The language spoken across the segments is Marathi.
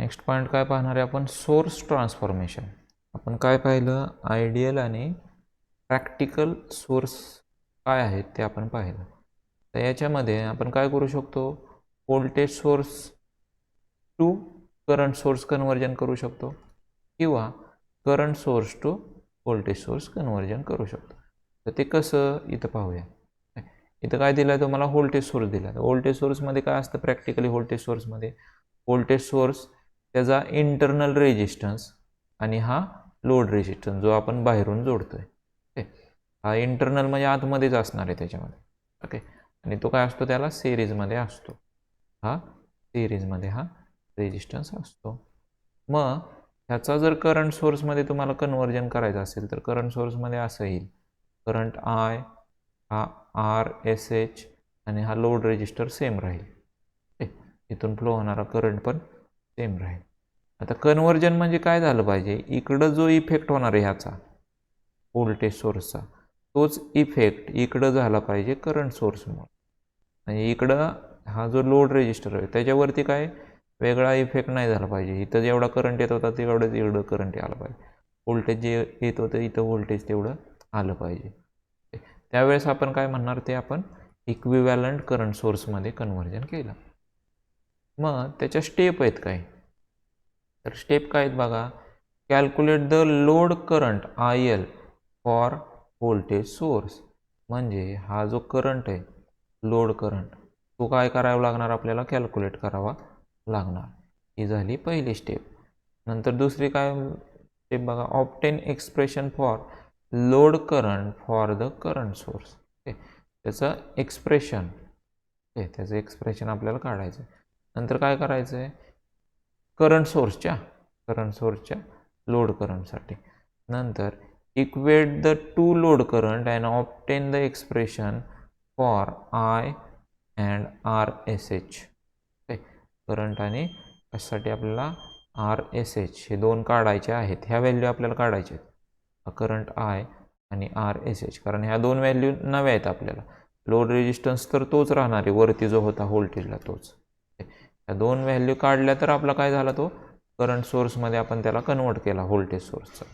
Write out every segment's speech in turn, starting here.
नेक्स्ट पॉईंट काय पाहणार आहे आपण, सोर्स ट्रान्सफॉर्मेशन. आपण काय पाहिलं, आयडियल आणि प्रॅक्टिकल सोर्स काय आहेत ते आपण पाहिलं. तर याच्यामध्ये आपण काय करू शकतो, voltage source to current source conversion करू शकतो किंवा current source to voltage source conversion करू शकतो. तर ते कसं इथं पाहूया. इथं काय दिलं आहे तुम्हाला, व्होल्टेज सोर्स दिला आहे. व्होल्टेज सोर्समध्ये काय असतं प्रॅक्टिकली, व्होल्टेज सोर्समध्ये व्होल्टेज सोर्स त्याचा इंटरनल रेजिस्टन्स आणि हा लोड रेजिस्टन्स जो आपण बाहेरून जोडतोय. ओके, हा इंटरनल म्हणजे आतमध्येच असणार आहे त्याच्यामध्ये. ओके, आणि तो काय असतो त्याला सिरीजमध्ये असतो. हा सिरीजमध्ये हा रेजिस्टन्स असतो. मग ह्याचा जर करंट सोर्समध्ये तुम्हाला कन्वर्जन करायचं असेल तर करंट सोर्समध्ये असं येईल, करंट आय हा RSH आणि हा लोड रेजिस्टर सेम राहील. इथून फ्लो होणारा करंट पण सेम राहील. आता कन्वर्जन म्हणजे काय झालं पाहिजे, इकडं जो इफेक्ट होणार आहे ह्याचा व्होल्टेज सोर्सचा, तोच इफेक्ट इकडं झाला पाहिजे करंट सोर्समुळे. म्हणजे इकडं हा जो लोड रेजिस्टर आहे त्याच्यावरती काय वेगळा इफेक्ट नाही झाला पाहिजे. इथं जेवढा करंट येत होता तेवढंच इकडं करंट आलं पाहिजे. व्होल्टेज जे येत होतं इथं व्होल्टेज तेवढं आलं पाहिजे. त्यावेळेस आपण काय म्हणणार, ते आपण इक्विव्हॅलंट करंट सोर्समध्ये कन्वर्जन केलं. मग त्याच्या स्टेप आहेत काय, तर स्टेप काय आहेत बघा, calculate the load current IL for voltage source. म्हणजे हा जो करंट आहे लोड करंट, तो काय करावा लागणार आपल्याला, कॅल्क्युलेट करावा लागणार. ही झाली पहिली स्टेप. नंतर दुसरी काय स्टेप बघा, obtain expression for load current for the current source. Okay, त्याचं एक्सप्रेशन, ओके त्याचं एक्सप्रेशन आपल्याला काढायचं आहे. नंतर काय करायचं आहे, करंट सोर्सच्या लोड करंटसाठी. नंतर equate the two load current and obtain the expression for I and RSH. Okay, current आणि कशासाठी आपल्याला RSH हे दोन काढायचे आहेत. ह्या व्हॅल्यू आपल्याला काढायच्या आहेत, करंट I आणि RSH, कारण ह्या दोन व्हॅल्यू नव्या आहेत आपल्याला. लोड रेजिस्टन्स तर तोच राहणार आहे वरती जो होता व्होल्टेजला तोच. ह्या दोन व्हॅल्यू काढल्या तर आपला काय झाला, तो करंट सोर्समध्ये आपण त्याला कन्वर्ट केला व्होल्टेज सोर्सचा,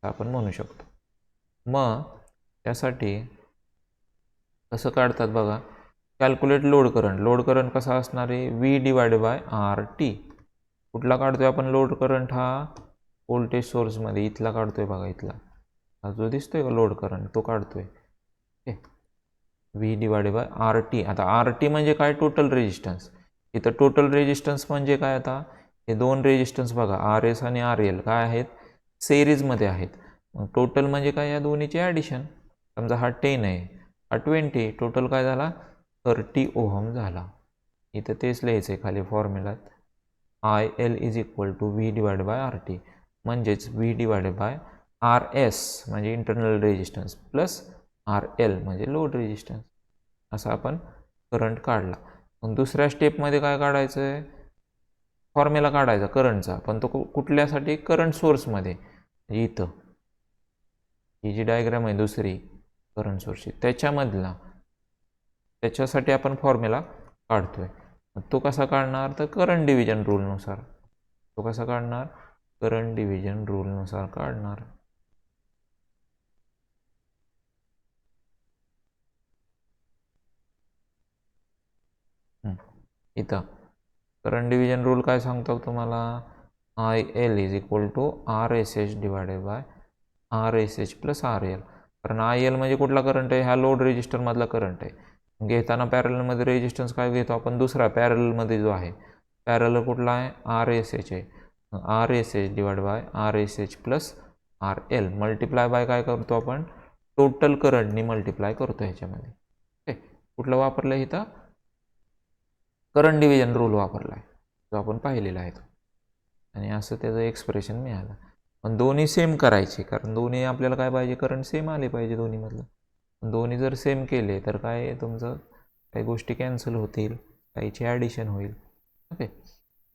आपण म्हणू शकतो. मग त्यासाठी कसं काढतात बघा, कॅल्क्युलेट लोड करंट कसा असणार आहे, V/RT. कुठला काढतोय आपण लोड करंट, हा व्होल्टेज सोर्समध्ये इथला काढतोय बघा, इथला हा जो दिसतोय का लोड करंट तो काढतोय. Okay, V/RT. आता RT म्हणजे काय, टोटल रेजिस्टन्स. इथं टोटल रेजिस्टन्स म्हणजे काय, आता हे दोन रेजिस्टन्स बघा RS आणि RL काय आहेत, सिरीजमध्ये आहेत. मग टोटल म्हणजे काय, या दोन्हीचे ॲडिशन. समजा हा 10 आहे, हा 20, टोटल काय झाला 30 ओहम झाला. इथं तेच लिहायचं आहे खाली फॉर्म्युलात, IL = V/RT. म्हणजेच V/RS म्हणजे इंटरनल रेजिस्टन्स प्लस RL म्हणजे लोड रेजिस्टन्स. असा आपण करंट काढला. मग दुसऱ्या स्टेपमध्ये काय काढायचं आहे, फॉर्म्युला काढायचा करंटचा, पण तो कुठल्यासाठी, करंट सोर्समध्ये. इथं ही जी डायग्राम आहे दुसरी करंट सोर्सची त्याच्यासाठी आपण फॉर्म्युला काढतोय. तो कसा काढणार, तर करंट डिव्हिजन रूलनुसार. तो कसा काढणार, करंट डिव्हिजन रूलनुसार काढणार. इथं करंट डिव्हिजन रूल काय सांगतो तुम्हाला, IL = RSH/RSH + RL. कारण IL म्हणजे कुठला करंट आहे, हा लोड रेजिस्टरमधला करंट आहे. घेताना पॅरलमध्ये रेजिस्टन्स काय घेतो आपण, दुसरा पॅरलमध्ये जो आहे, पॅरल कुठला आहे, RSH आहे. RSH/RSH + RL मल्टिप्लाय बाय काय करतो आपण, टोटल करंटनी मल्टिप्लाय करतो ह्याच्यामध्ये. ओके, कुठलं वापरलं इथं, करंट डिव्हिजन रूल वापरला आहे, जो आपण पाहिलेला आहे तो. आणि असं त्याचं एक्सप्रेशन मिळालं. पण दोन्ही सेम करायचे, कारण दोन्ही आपल्याला काय पाहिजे, करंट सेम आले पाहिजे दोन्हीमधलं. दोन्ही जर सेम केले तर काय, तुमचं काही गोष्टी कॅन्सल होतील, काहीची ॲडिशन होईल. ओके,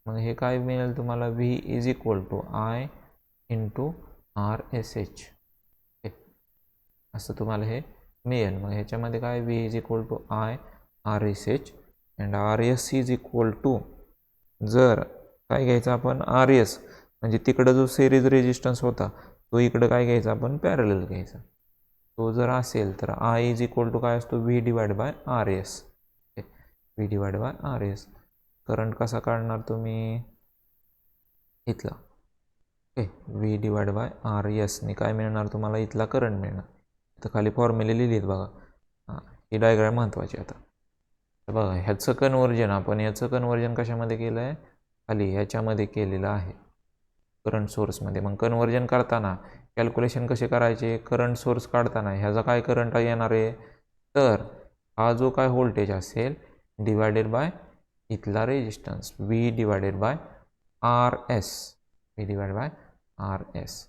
मग हे काय मिळेल तुम्हाला, V = I × RSH. ओके, असं तुम्हाला हे मिळेल. मग ह्याच्यामध्ये काय, V = I RSH and RS = जर काय घ्यायचा आपण आर एस, म्हणजे तिकडं जो सिरीज रेजिस्टन्स होता तो इकडं काय घ्यायचा आपण पॅरलल घ्यायचा. तो जर असेल तर आय इज इक्वल टू काय असतो V divide by R S. V divide by R S. Current कसा काढणार तुम्ही इथला व्ही डिवाइड बाय आर एसने काय मिळणार तुम्हाला इथला करंट मिळणार. इथं खाली फॉर्म्युले लिहिलीत बघा. हां, ही डायग्राम महत्त्वाची. आता तर बघा ह्याचं कन्वर्जन कशामध्ये केलं आहे, खाली ह्याच्यामध्ये केलेलं आहे करंट सोर्समध्ये. मग कन्वर्जन करताना कॅल्क्युलेशन कसे करायचे, करंट सोर्स काढताना ह्याचा काय करंट येणार आहे, तर हा जो काय व्होल्टेज असेल डिवायडेड बाय इथला resistance V divided by R S. V divide by R S.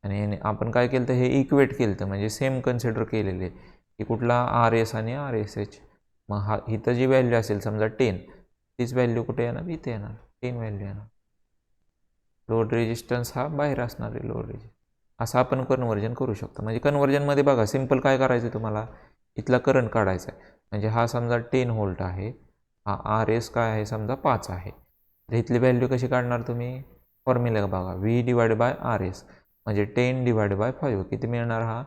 आणि आपण काय केलं तर हे इक्वेट केलं तर म्हणजे सेम कन्सिडर केलेले की कुठला आर एस आणि आर एस एच. मग हा इथं जी व्हॅल्यू असेल समजा 10, तीच व्हॅल्यू कुठे येणार इथे येणार 10 व्हॅल्यू येणार. लोड रेजिस्टन्स हा बाहेर असणार आहे लोड रेजिस्टन्स. असं आपण कन्वर्जन करू शकतो. म्हणजे कन्वर्जनमध्ये बघा सिम्पल काय करायचं तुम्हाला, इथला करंट काढायचा आहे. म्हणजे हा समजा 10 व्होल्ट आहे, हा आर एस काय आहे समजा 5 आहे. तर इथली व्हॅल्यू कशी काढणार तुम्ही, फॉर्म्युला बघा V divide by R S म्हणजे 10 डिवाइड बाय 5 किती मिळणार, हा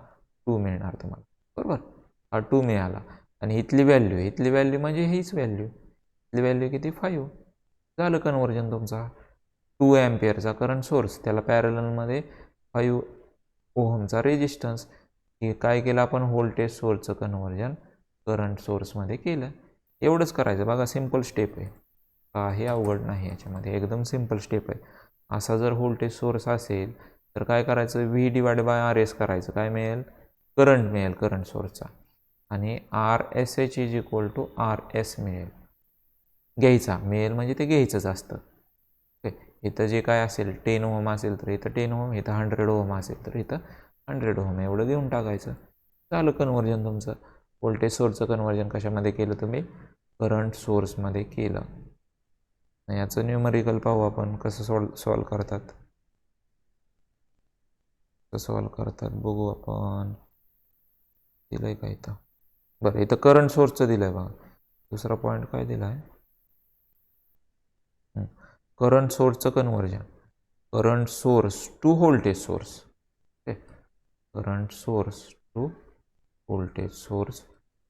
2 मिळणार तुम्हाला. बरोबर, हा 2 मिळाला. आणि इथली व्हॅल्यू म्हणजे हीच व्हॅल्यू, इथली व्हॅल्यू किती 5. झालं कन्वर्जन तुमचा. 2 अँपिअरचा करंट सोर्स, त्याला पॅरललमध्ये 5 ओहमचा रेजिस्टन्स. हे काय केलं आपण व्होल्टेज सोर्सचं कन्वर्जन करंट सोर्समध्ये केलं. एवढंच करायचं बघा, सिम्पल स्टेप आहे, काही अवघड नाही याच्यामध्ये, एकदम सिम्पल स्टेप आहे. असा जर व्होल्टेज सोर्स असेल तर काय करायचं, V divide by R S करायचं, काय मिळेल करंट मिळेल करंट सोर्सचा. आणि R S H is equal to R S मिळेल. मिळेल म्हणजे ते घ्यायचंच असतं. ओके, इथं जे काय असेल 10 ओहम असेल तर इथं 10 ओहम, इथं 100 ओहम असेल तर इथं 100 ओहम एवढं देऊन टाकायचं. झालं कन्वर्जन तुमचं. व्होल्टेज सोर्सचं कन्वर्जन कशामध्ये केलं तुम्ही, करंट सोर्समध्ये केलं. याचं न्यूमरिकल पाहू आपण कसं सॉल्व करतात, बघू आपण. दिलं आहे का इथं, बरं इथं करंट सोर्सचं दिलं आहे बघा. दुसरा पॉईंट काय दिला आहे, करंट सोर्सचं conversion, current source to voltage source. Current source to voltage source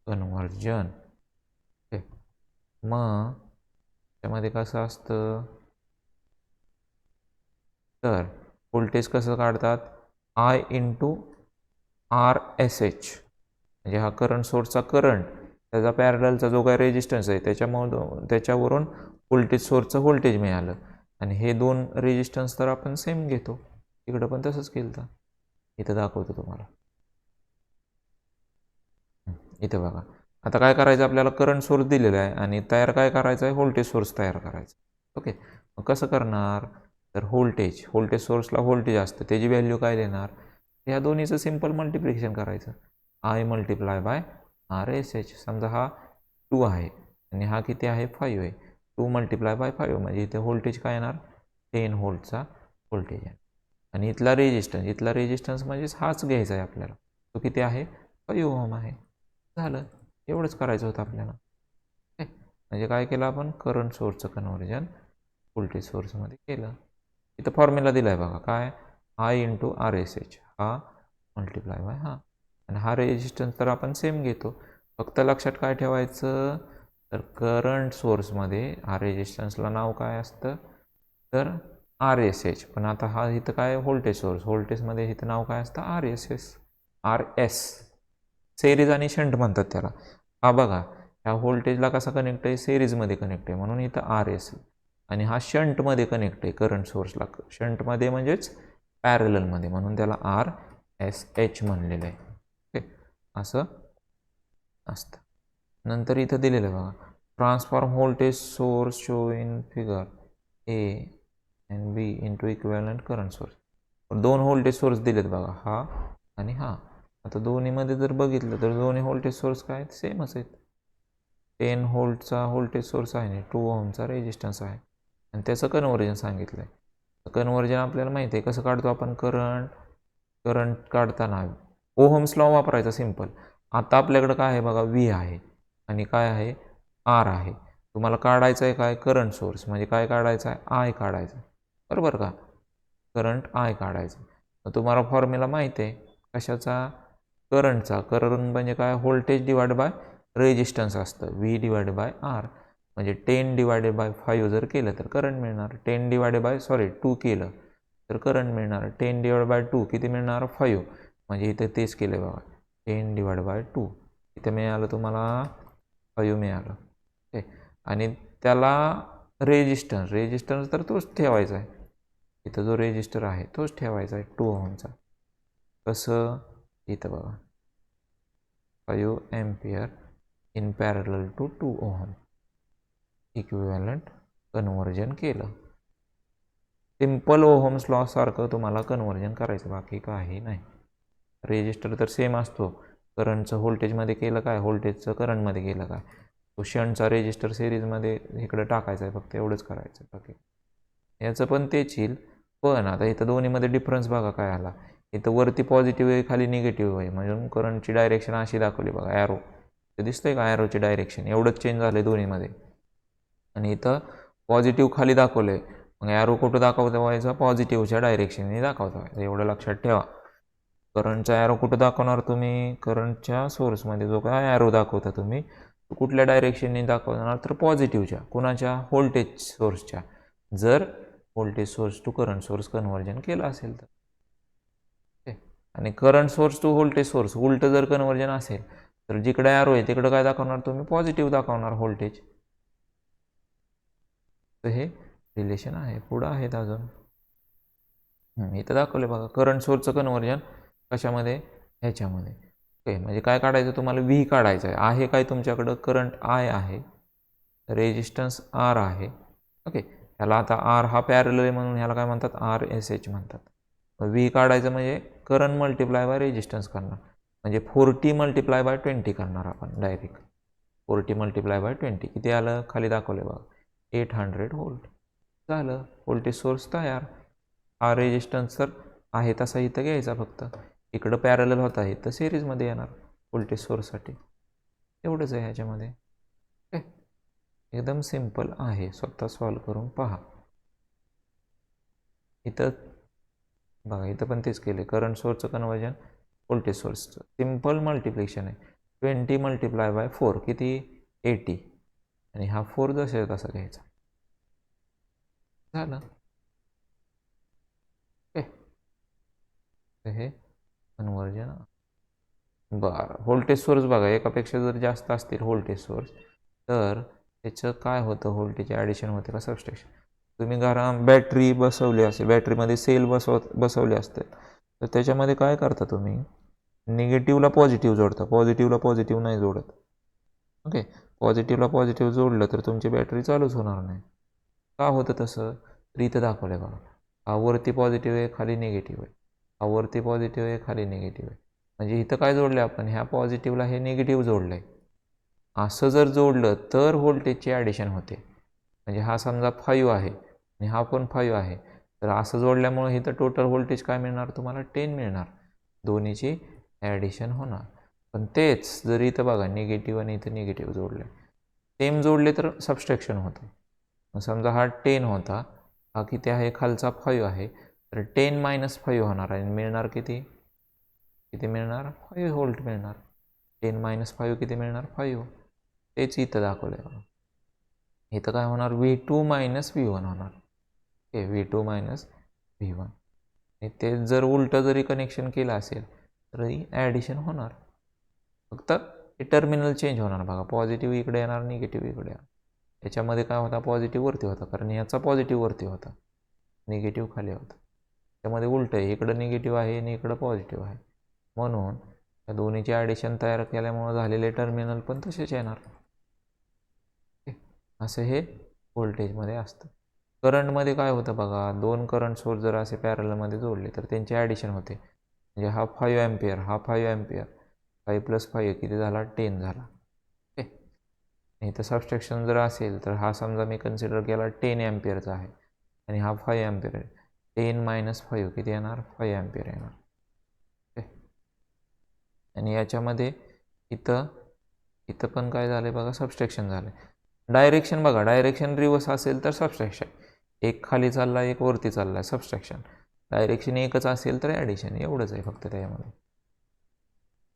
conversion. मग त्यामध्ये कसं असतं, तर व्होल्टेज कसं काढतात, I into R S H, म्हणजे हा करंट सोर्सचा करंट, त्याचा पॅरललचा जो काय रेजिस्टन्स आहे त्याच्यावरून व्होल्टेज सोर्सचं व्होल्टेज मिळालं. आणि हे दोन रेजिस्टन्स तर आपण सेम घेतो, इकडं पण तसंच केलं तर. इथं दाखवतो तुम्हाला, इथं बघा. आता काय करायचं, आपल्याला करंट सोर्स दिलेला आहे आणि तयार काय करायचं आहे, व्होल्टेज सोर्स तयार करायचा. ओके, मग कसं करणार, तर व्होल्टेज सोर्सला व्होल्टेज असतं, त्याची व्हॅल्यू काय देणार, या दोन्हीचं सिम्पल मल्टिप्लिकेशन करायचं. I multiply by R S H. समजा हा 2 आहे आणि हा किती आहे 5 आहे. 2 मल्टिप्लाय बाय 5 म्हणजे इथे व्होल्टेज काय येणार 10 व्होल्टचा व्होल्टेज आहे. आणि इथला रेजिस्टन्स म्हणजेच हाच घ्यायचा आहे आपल्याला, तो किती आहे 5 ओहम आहे. झालं, एवढंच करायचं होतं आपल्याला. म्हणजे काय केलं आपण, करंट सोर्सचं कन्वर्जन व्होल्टेज सोर्समध्ये केलं. इथं फॉर्म्युला दिला आहे बघा, काय I into R S H, हा मल्टिप्लाय बाय हा. आणि हा रेजिस्टन्स तर आपण सेम घेतो, फक्त लक्षात काय ठेवायचं, तर करंट सोर्समध्ये हा रेजिस्टन्सला नाव काय असतं, तर आर एस एच. पण आता हा इथं काय व्होल्टेज सोर्स, व्होल्टेजमध्ये इथं नाव काय असतं R S S, R S. Series आणि शंट म्हणतात त्याला. हा बघा, ह्या व्होल्टेजला कसा कनेक्ट आहे, सेरीजमध्ये कनेक्ट आहे म्हणून इथं आर एस. आणि हा शंटमध्ये कनेक्ट आहे करंट सोर्सला, शंटमध्ये म्हणजेच पॅरललमध्ये, म्हणून त्याला आर एस एच म्हणलेलं आहे. ओके, असं असतं. नंतर इथं दिलेलं आहे बघा, transform voltage source show in figure A and B into equivalent current source. 2 voltage source दिलेत बघा, हा आणि हा. आता दोन्हीमध्ये जर बघितलं तर दोन्ही व्होल्टेज सोर्स काय आहेत, सेमच आहेत. 10 व्होल्टचा व्होल्टेज सोर्स आहे आणि 2 ओहमचा रेजिस्टन्स आहे. आणि त्याचं कन्वर्जन सांगितलं आहे. कन्वर्जन आपल्याला माहिती आहे कसं काढतो आपण, करंट काढताना ओहम्स लॉ वापरायचा सिम्पल. आता आपल्याकडं काय आहे बघा, व्ही आहे आणि काय आहे आर आहे. तुम्हाला काढायचं आहे काय करंट सोर्स, म्हणजे काय काढायचं आहे आय काढायचं आहे, बरोबर का, करंट आय काढायचं. मग तुम्हाला फॉर्म्युला माहिती आहे कशाचा, करंटचा. करंट म्हणजे काय, व्होल्टेज डिवाइड बाय रेजिस्टन्स असतं, व्ही डिवाइड बाय आर. म्हणजे 10 डिवायडेड बाय 5 जर केलं तर करंट मिळणार, 10 डिवायडेड बाय 2 केलं तर करंट मिळणार, 10 डिवाइड बाय 2 किती मिळणार 5. म्हणजे इथे तेच केलं बघा, 10 डिवाइड बाय 2 इथे मिळालं तुम्हाला 5 मिळालं. ओके, आणि त्याला रेजिस्टन्स तर तोच ठेवायचा आहे, इथं जो रेजिस्टर आहे तोच ठेवायचा आहे 2 ओहमचा. कसं, इथं बघा 5 ampere in parallel to 2 ohm, equivalent conversion केलं. सिम्पल ओहम्स लॉ सारखं तुम्हाला कन्व्हर्जन करायचं, बाकी काही नाही. रेजिस्टर तर सेम असतो, करंटचं व्होल्टेजमध्ये केलं काय, व्होल्टेजचं करंटमध्ये केलं काय, तो शंटचा रेजिस्टर सिरीजमध्ये इकडं टाकायचा आहे, फक्त एवढंच करायचं. बाकी याचं पण तेच येईल. पण आता इथं दोन्हीमध्ये डिफरन्स बघा काय आला, इथं वरती पॉझिटिव्ह आहे खाली निगेटिव्ह आहे, म्हणजे करंटची डायरेक्शन अशी दाखवली बघा, ॲरो ते दिसतंय का, ॲरोची डायरेक्शन एवढंच चेंज झालं आहे दोन्हीमध्ये. आणि इथं पॉझिटिव्ह खाली दाखवलं आहे, मग ॲरो कुठं दाखवता व्हायचा, पॉझिटिव्हच्या डायरेक्शनने दाखवता व्हायचा, एवढं लक्षात ठेवा. करंटचा ॲरो कुठं दाखवणार तुम्ही, करंटच्या सोर्समध्ये जो काय ॲरो दाखवता तुम्ही तो कुठल्या डायरेक्शनने दाखवणार, तर पॉझिटिव्हच्या, कुणाच्या, व्होल्टेज सोर्सच्या, जर voltage source to current source conversion केलं असेल तर. आणि current source to voltage source उलटं जर कन्व्हर्जन असेल तर जिकडे ॲरो आहे तिकडं काय दाखवणार तुम्ही, पॉझिटिव्ह दाखवणार व्होल्टेज. तर हे रिलेशन आहे, पुढं आहेत अजून इथं दाखवले बघा, करंट सोर्सचं कन्व्हर्जन कशामध्ये, ह्याच्यामध्ये. ओके, म्हणजे काय काढायचं तुम्हाला, व्ही काढायचं आहे काय तुमच्याकडं, करंट आय आहे, रेजिस्टन्स आर आहे. ओके, ह्याला आता आर हा पॅरलल आहे म्हणून ह्याला काय म्हणतात, आर एस एच म्हणतात. व्ही काढायचं म्हणजे करंट मल्टिप्लाय बाय रेजिस्टन्स करणार, म्हणजे 40 मल्टिप्लाय बाय 20 करणार आपण डायरेक्ट. 40 मल्टिप्लाय बाय 20 किती आलं, खाली दाखवलं बघा 800 व्होल्ट. झालं, व्होल्टेज सोर्स तयार. हा रेजिस्टन्स तर आहे तसा इथं घ्यायचा, फक्त इकडं पॅरलल होता आहे तर सिरीजमध्ये येणार व्होल्टेज सोर्ससाठी, एवढंच आहे ह्याच्यामध्ये. ओके, एकदम सिम्पल आहे, स्वतः सॉल्व करून पहा. इथं बघा, इथं पण तेच केले, करंट सोर्सचं कन्वर्जन व्होल्टेज सोर्सचं सिम्पल मल्टिप्लिकेशन आहे, 20 मल्टिप्लाय बाय 4 किती 80, आणि हा 4 जसे तसा घ्यायचा, झालं. ओके, हे कन्वर्जन. बरं, व्होल्टेज सोर्स बघा, एकापेक्षा जर जास्त असतील व्होल्टेज सोर्स तर त्याचं काय होतं, व्होल्टेज ॲडिशन होते का सबस्ट्रॅक्शन. तुम्ही घरात बॅटरी बसवली असेल, बॅटरीमध्ये सेल बसवले असते तर त्याच्यामध्ये काय करता तुम्ही, निगेटिव्हला पॉझिटिव्ह जोडता, पॉझिटिव्हला पॉझिटिव्ह नाही जोडत. ओके, पॉझिटिव्हला पॉझिटिव्ह जोडलं तर तुमची बॅटरी चालूच होणार नाही. का होतं तसं, तर इथं दाखवलं आहे बघा, हा वरती पॉझिटिव्ह आहे खाली निगेटिव्ह आहे, हा वरती पॉझिटिव्ह आहे खाली निगेटिव्ह आहे, म्हणजे इथं काय जोडलं आपण, ह्या पॉझिटिव्हला हे निगेटिव्ह जोडलं आहे. असं जर जोडलं तर व्होल्टेजची ॲडिशन होते, म्हणजे हा समजा 5 आहे आणि हा पण 5 आहे, तर असं जोडल्यामुळे इथं टोटल व्होल्टेज काय मिळणार तुम्हाला, 10 मिळणार, दोन्हीची ॲडिशन होणार. पण तेच जर इथं बघा निगेटिव्ह आणि इथं निगेटिव्ह जोडले, सेम जोडले तर सबस्ट्रॅक्शन होतं. मग समजा हा 10 होता, हा किती आहे खालचा 5 आहे, तर 10 - 5 होणार आणि मिळणार किती, किती मिळणार 5 व्होल्ट मिळणार. 10 - 5 किती मिळणार 5. तेच इथं दाखवलं आहे, इथं काय होणार, V2 - V1 होणार. ओके, V2 - V1, आणि ते जर उलटं जरी कनेक्शन केलं असेल तरी ॲडिशन होणार, फक्त हे टर्मिनल चेंज होणार बघा, पॉझिटिव्ह इकडे येणार निगेटिव्ह इकडे येणार. याच्यामध्ये काय होता, पॉझिटिव्ह वरती होता कारण याचा पॉझिटिव्ह वरती होता, निगेटिव्ह खाली होता. त्यामध्ये उलटं आहे, इकडं निगेटिव्ह आहे आणि इकडं पॉझिटिव्ह आहे, म्हणून या दोन्हीचे ॲडिशन तयार केल्यामुळे झालेले टर्मिनल पण तसेच येणार. असं हे व्होल्टेजमध्ये असतं. करंटमध्ये काय होतं बघा, दोन करंट सोर्स जर असे पॅरलमध्ये जोडले तर त्यांचे ॲडिशन होते, म्हणजे हा 5 एम्पियर हा 5 एम्पियर, 5 + 5 किती झाला 10 झाला. ओके, नाही तर सबस्ट्रॅक्शन जर असेल तर हा समजा मी कन्सिडर केला 10 एम्पियरचा आहे आणि हा 5 एम्पियर आहे, 10 - 5 किती येणार 5 एम्पियर येणार. ओके, आणि याच्यामध्ये इथं पण काय झालं बघा, सबस्ट्रॅक्शन झालं, डायरेक्शन बघा, डायरेक्शन रिव्हर्स असेल तर सबस्ट्रॅक्शन, एक खाली चालला एक वरती चालला सबस्ट्रॅक्शन, डायरेक्शन एकच असेल तर ॲडिशन, एवढंच आहे फक्त त्याच्यामध्ये.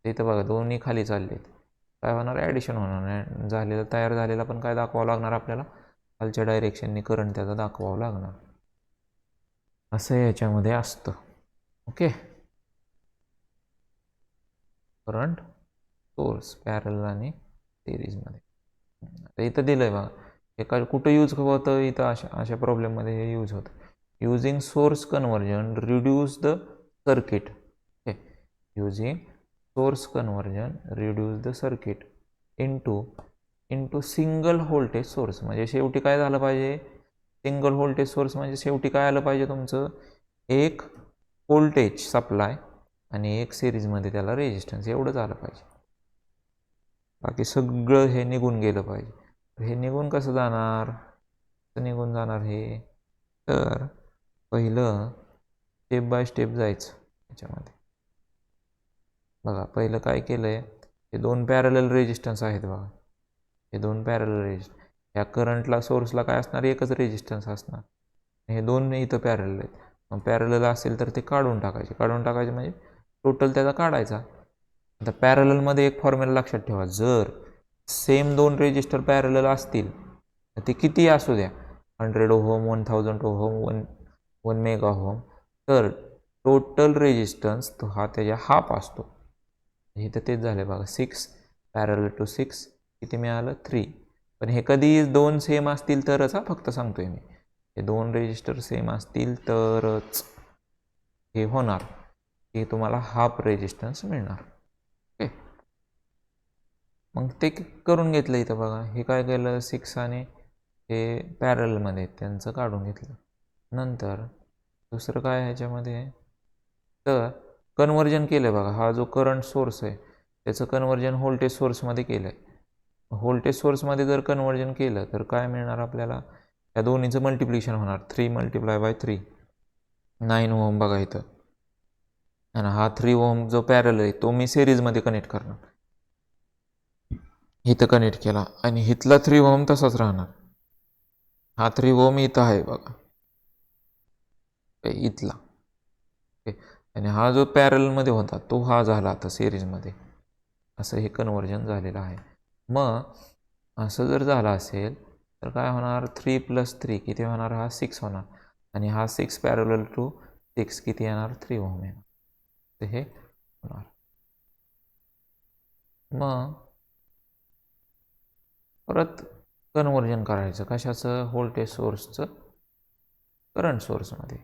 इथं बघा दोन्ही खाली चाललेत, काय होणार, ॲडिशन होणार नाही. झालेलं तयार झालेला पण काय दाखवावं लागणार आपल्याला, खालच्या डायरेक्शनने करंट त्याचा दाखवावं लागणार. असं याच्यामध्ये असतं. ओके, करंट सोर्स पॅरलल आणि सिरीजमध्ये. आता इथं दिलं आहे बघा, हे काय कुठं यूज होतं, इथं अशा प्रॉब्लेममध्ये हे यूज होतं. Using source conversion reduce the circuit. Okay, using source conversion reduce the circuit into single voltage source. म्हणजे शेवटी काय झालं पाहिजे, सिंगल व्होल्टेज सोर्स म्हणजे शेवटी काय आलं पाहिजे तुमचं, एक व्होल्टेज सप्लाय आणि एक सिरीजमध्ये त्याला रेजिस्टन्स, एवढंच आलं पाहिजे. बाकी सगळं हे निघून गेलं पाहिजे. हे निघून कसं जाणार, कसं निघून जाणार हे, तर पहिलं स्टेप बाय स्टेप जायचं याच्यामध्ये. बघा पहिलं काय केलं आहे, हे दोन पॅरलल रेजिस्टन्स आहेत बघा, हे दोन पॅरलल रेजिस्टन्स, ह्या करंटला सोर्सला काय असणार, एकच रेजिस्टन्स असणार. हे दोन इथं पॅरलल आहेत, मग पॅरलल असेल तर ते काढून टाकायचे म्हणजे टोटल त्याचा काढायचा. आता पॅरललमध्ये एक फॉर्म्युला लक्षात ठेवा, जर सेम दोन रेजिस्टर पॅरलल असतील तर ते किती असू द्या, 100 ओहम 1000 ओहम 1 मेगा ओहम, तर टोटल रेजिस्टन्स तो हा त्याच्या हाफ असतो. इथं तेच झालं बघा, 6 पॅरलल टू 6 किती मिळालं, 3. पण हे कधी दोन सेम असतील तरच, फक्त सांगतोय मी, हे दोन रेजिस्टर सेम असतील तरच हे होणार, की तुम्हाला हाफ रेजिस्टन्स मिळणार. ओके, मग ते करून घेतलं इथं बघा, हे काय केलं, 6 आणि हे पॅरलमध्ये त्यांचं काढून घेतलं. नंतर दुसरं काय ह्याच्यामध्ये, तर कन्वर्जन केलं बघा, हा जो करंट सोर्स आहे त्याचं कन्वर्जन व्होल्टेज सोर्समध्ये केलं आहे. व्होल्टेज सोर्समध्ये जर कन्वर्जन केलं तर काय मिळणार आपल्याला, या दोन्हीचं मल्टिप्लिकेशन होणार, 3 × 3 9 ओहम बघा इथं, आणि हा 3 ओहम जो पॅरल आहे तो मी सिरीजमध्ये कनेक्ट करणार, इथं कनेक्ट केला, आणि इथला 3 ओहम तसाच राहणार. हा 3 ओहम इथं आहे बघा इथला, आणि हा जो पॅरलमध्ये होता तो हा झाला आता सिरीजमध्ये. असं हे कन्वर्जन झालेलं आहे. मग असं जर झालं असेल तर काय होणार, 3 + 3 किती होणार, हा 6 होणार, आणि हा 6 पॅरलल टू 6 किती येणार, 3 ओहम येणार. तर हे होणार. मग परत कन्वर्जन करायचं कशाचं, व्होल्टेज सोर्सचं करंट सोर्समध्ये.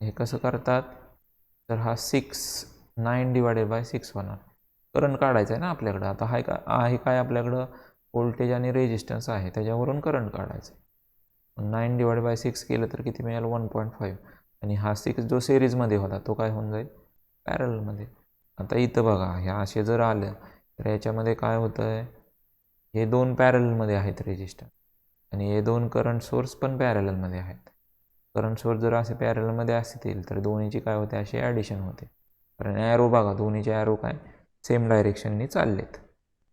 हे कसं करतात, तर हा 9 / 6 होणार, करंट काढायचं आहे ना आपल्याकडं. आता आहे काय आपल्याकडं, व्होल्टेज आणि रेजिस्टन्स आहे, त्याच्यावरून करंट काढायचं. 9 / 6 केलं तर किती मिळेल, 1.5, आणि हा 6 जो सिरीजमध्ये होता तो काय होऊन जाईल, पॅरलमध्ये. आता इथं बघा, ह्या असे जर आलं तर याच्यामध्ये काय होतं आहे, हे दोन पॅरलमध्ये आहेत रेजिस्टर, आणि हे दोन करंट सोर्स पण पॅरलमध्ये आहेत. करंट सोर्स जर असे पॅरलमध्ये असतील तर दोन्हीची काय होते, अशी ॲडिशन होते. कारण ॲरो बघा, दोन्हीचे ॲरो काय सेम डायरेक्शननी चाललेत.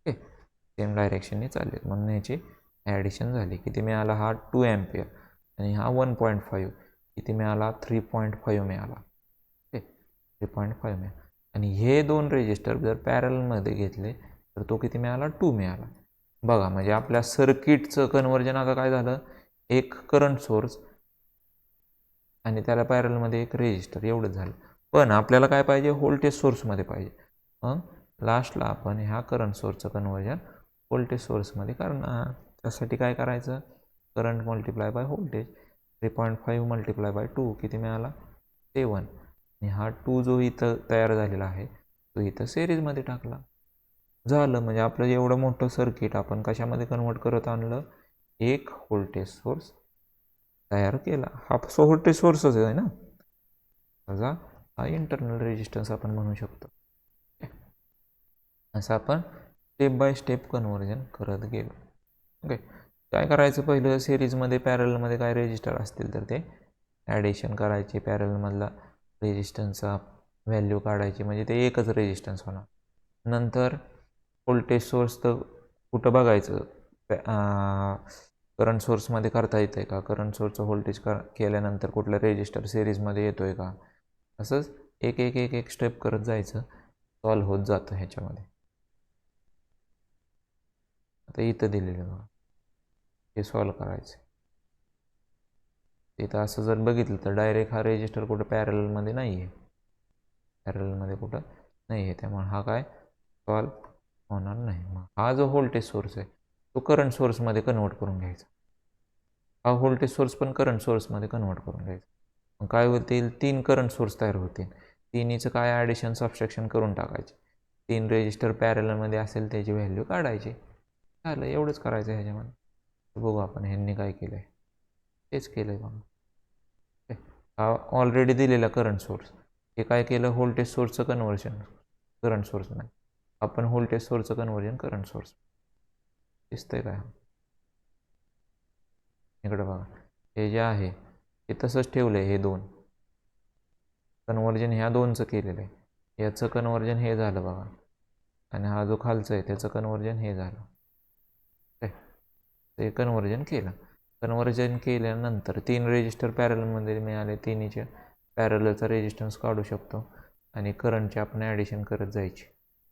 ओके, सेम डायरेक्शननी चाललेत, म्हणून याची ॲडिशन झाली. किती मिळाला, हा 2 एम्पियर, आणि हा 1.5, किती मिळाला, 3.5 मिळाला. ओके, 3.5 मिळाला. आणि हे दोन रेजिस्टर जर पॅरलमध्ये घेतले तर तो किती मिळाला, 2 मिळाला. बघा, म्हणजे आपल्या सर्किटचं कन्वर्जन आता काय झालं, एक करंट सोर्स आणि त्याला पॅरलमध्ये एक रेजिस्टर, एवढंच झालं. पण आपल्याला काय पाहिजे, व्होल्टेज सोर्समध्ये पाहिजे. मग लास्टला आपण ह्या करंट सोर्सचं कन्वर्जन व्होल्टेज सोर्समध्ये करणार. त्यासाठी काय करायचं, करंट मल्टिप्लाय बाय व्होल्टेज, 3.5 × 2 किती मिळाला, 7, आणि हा 2 जो इथं तयार झालेला आहे तो इथं सिरीजमध्ये टाकला. झालं, म्हणजे आपलं एवढं मोठं सर्किट आपण कशामध्ये कन्वर्ट करत आणलं, एक व्होल्टेज सोर्स तयार केला. हा व्होल्टेज सोर्सच आहे ना, त्याचा हा इंटरनल रेजिस्टन्स आपण म्हणू शकतो. असं आपण स्टेप बाय स्टेप कन्वर्जन करत गेलो. ओके, काय करायचं, पहिलं सिरीजमध्ये पॅरलमध्ये काय रेजिस्टर असतील तर ते ॲडिशन करायचे, पॅरलमधला रेजिस्टन्सचा व्हॅल्यू काढायची, म्हणजे ते एकच रेजिस्टन्स होणार. नंतर व्होल्टेज सोर्स तर कुठं बघायचं, करंट सोर्समध्ये करता येतं आहे का, करंट सोर्सचं व्होल्टेज केल्यानंतर कुठलं रेजिस्टर सिरीजमध्ये येतो आहे का, असंच एक एक एक एक स्टेप करत जायचं, सॉल्व होत जातं ह्याच्यामध्ये. आता इथं दिलेलं बघा, हे सॉल्व करायचं. इथं असं जर बघितलं तर डायरेक्ट हा रेजिस्टर कुठं पॅरलमध्ये नाही आहे, पॅरलमध्ये कुठं नाही आहे, त्यामुळे हा काय सॉल्व होणार नाही. मग हा जो व्होल्टेज सोर्स आहे तो करंट सोर्समध्ये कन्वर्ट करून घ्यायचा, हा व्होल्टेज सोर्स पण करंट सोर्समध्ये कन्वर्ट करून घ्यायचा. मग काय होतील, 3 करंट सोर्स तयार होतील. तिन्हीचं काय ॲडिशन सबस्ट्रॅक्शन करून टाकायचे, 3 रेजिस्टर पॅरलमध्ये असेल त्याची व्हॅल्यू काढायची, झालं. एवढंच करायचं आहे ह्याच्यामध्ये. बघू आपण ह्यांनी काय केलं आहे, तेच केलं आहे बघा. हा ऑलरेडी दिलेला करंट सोर्स, हे काय केलं, व्होल्टेज सोर्सचं कन्व्हर्जन करंट सोर्समध्ये. आपण व्होल्टेज सोर्सचं कन्व्हर्जन करंट सोर्स, दिसतंय काय, इकडं बघा. हे जे आहे हे तसंच ठेवलं आहे, हे 2 कन्व्हर्जन ह्या 2चं केलेलं आहे. याचं कन्व्हर्जन हे झालं बघा, आणि हा जो खालचं आहे त्याचं कन्व्हर्जन हे झालं. ते कन्व्हर्जन केलं. कन्व्हर्जन केल्यानंतर 3 रेजिस्टर पॅरलमध्ये मिळाले, तिन्हीच्या पॅरलचा रेजिस्टन्स काढू शकतो आणि करंटचे आपण ॲडिशन करत जायची.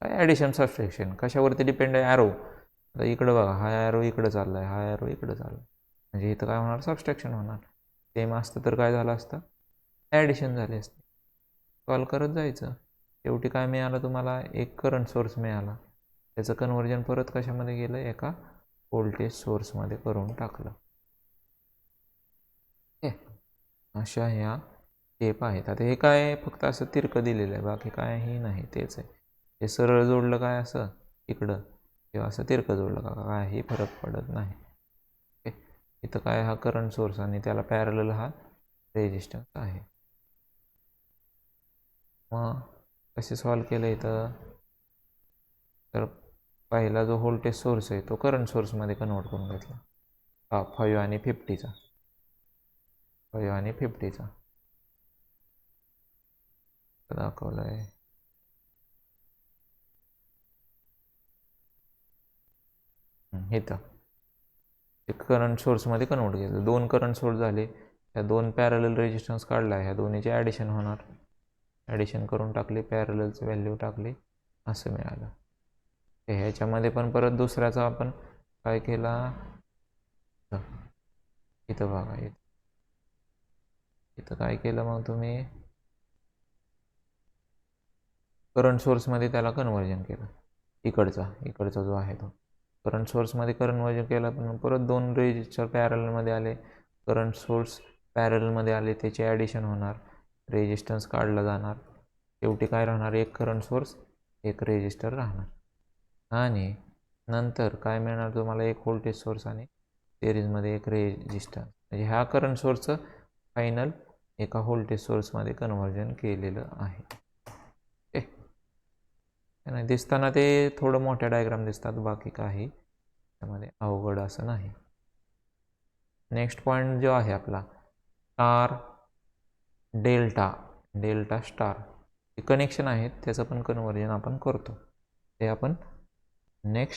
काय ॲडिशन सबस्ट्रॅक्शन कशावरती डिपेंड आहे, ॲरो. आता इकडं बघा, हा ॲरो इकडं चालला आहे, हा ॲरो इकडं चालला आहे, म्हणजे इथं काय होणार, सबस्ट्रॅक्शन होणार. सेम असतं तर काय झालं असतं, ॲडिशन झाली असते. सॉल्व करत जायचं. शेवटी काय मिळालं तुम्हाला, एक करंट सोर्स मिळाला, त्याचं कन्व्हर्जन परत कशामध्ये गेलं, एका व्होल्टेज सोर्समध्ये करून टाकलं. अशा ह्या स्टेप आहेत. आता हे काय फक्त असं तिरकं दिलेलं आहे, बाकी कायही नाही, तेच आहे. हे सरळ जोडलं काय असं इकडं, किंवा असं तिरकं जोडलं का, काही फरक पडत नाही. इथं काय, हा करंट सोर्स आणि त्याला पॅरलल हा रेजिस्टन्स आहे. मग कसे सॉल्व केलं इथं, तर पहिला जो व्होल्टेज सोर्स आहे तो करंट सोर्समध्ये कन्वर्ट करून घेतला, हा 5 आणि 50चा, 5 आणि 50चा दाखवलं आहे. इथं एक करंट सोर्समध्ये कन्वर्ट केलं, 2 करंट सोर्स झाले, ह्या 2 पॅरलल रेजिस्टन्स काढला, ह्या दोन्हीचे ॲडिशन होणार, ॲडिशन करून टाकले, पॅरललचं व्हॅल्यू टाकली, असं मिळालं. ह्याच्यामध्ये पण परत दुसऱ्याचा आपण काय केला, इथं बघा, इथं काय केलं मग तुम्ही, करंट सोर्समध्ये त्याला कन्वर्जन केलं, इकडचा जो आहे तो करंट सोर्समध्ये कन्वर्जन केला, पण परत 2 रेजिस्टर पॅरलमध्ये आले, करंट सोर्स पॅरलमध्ये आले, त्याचे ॲडिशन होणार, रेजिस्टन्स काढला जाणार, शेवटी काय राहणार, एक करंट सोर्स एक रेजिस्टर राहणार, आणि नंतर काय मिळणार तुम्हाला, एक व्होल्टेज सोर्स आणि सिरीजमध्ये एक रेजिस्टन्स. म्हणजे ह्या करंट सोर्सचं फायनल एका व्होल्टेज सोर्समध्ये कन्वर्जन केलेलं आहे. नाही दिसताना ते थोडं मोठ्या डायग्राम दिसतात, बाकी काही त्यामध्ये अवघड असं नाही. नेक्स्ट पॉईंट जो आहे आपला स्टार डेल्टा स्टार, हे कनेक्शन आहेत, त्याचं पण कन्वर्जन आपण करतो, ते आपण नेक्स्ट